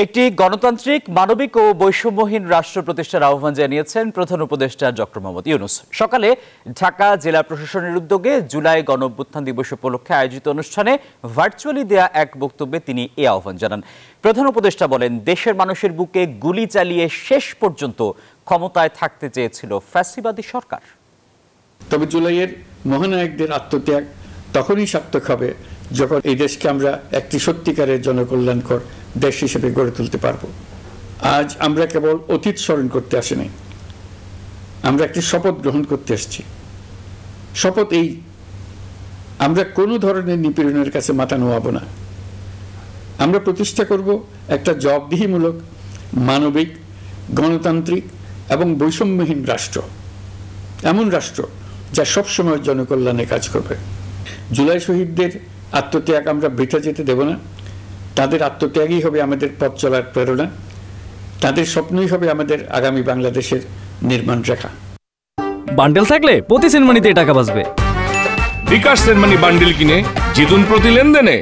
একটি গণতান্ত্রিক, মানবিক ও বৈষম্যহীন রাষ্ট্র প্রতিষ্ঠার আহ্বান জানিয়েছেন প্রধান উপদেষ্টা ডক্টর মোহাম্মদ ইউনূস। সকালে ঢাকা জেলা প্রশাসনের উদ্যোগে জুলাই গণঅভ্যুত্থান দিবস উপলক্ষে আয়োজিত অনুষ্ঠানে ভার্চুয়ালি দেয়া এক বক্তব্যে তিনি এই আহ্বান জানান। প্রধান উপদেষ্টা বলেন, দেশের মানুষের বুকে গুলি চালিয়ে শেষ পর্যন্ত ক্ষমতায় থাকতে চেয়েছিল ফ্যাসিবাদী সরকার। তবে জুলাইয়ের মহানায়কদের আত্মত্যাগ তখনই সার্থক হবে যখন এই দেশকে আমরা একটি সত্যিকারের জনকল্যাণকর দেশ হিসেবে গড়ে তুলতে পারব। আজ আমরা কেবল অতীত স্মরণ করতে আসিনি, আমরা একটি শপথ গ্রহণ করতে এসেছি। শপথ এই, আমরা কোনো ধরনের নিপীড়নের কাছে মাথা নোয়াব না। আমরা প্রতিষ্ঠা করব একটা জবাবদিহিমূলক, মানবিক, গণতান্ত্রিক এবং বৈষম্যহীন রাষ্ট্র, এমন রাষ্ট্র যা সবসময় জনকল্যাণে কাজ করবে। জুলাই শহীদদের আত্মত্যাগ আমরা বৃথা যেতে দেব না। তাদের আত্মত্যাগই হবে আমাদের পথ চলার প্রেরণা, তাদের স্বপ্নই হবে আমাদের আগামী বাংলাদেশের নির্মাণ রেখা। বান্ডেল থাকলে প্রতি সেনমানিতে টাকা বাঁচবে। বিকাশ সেনমানি বান্ডেল কিনে জিতুন প্রতি লেনদেনে।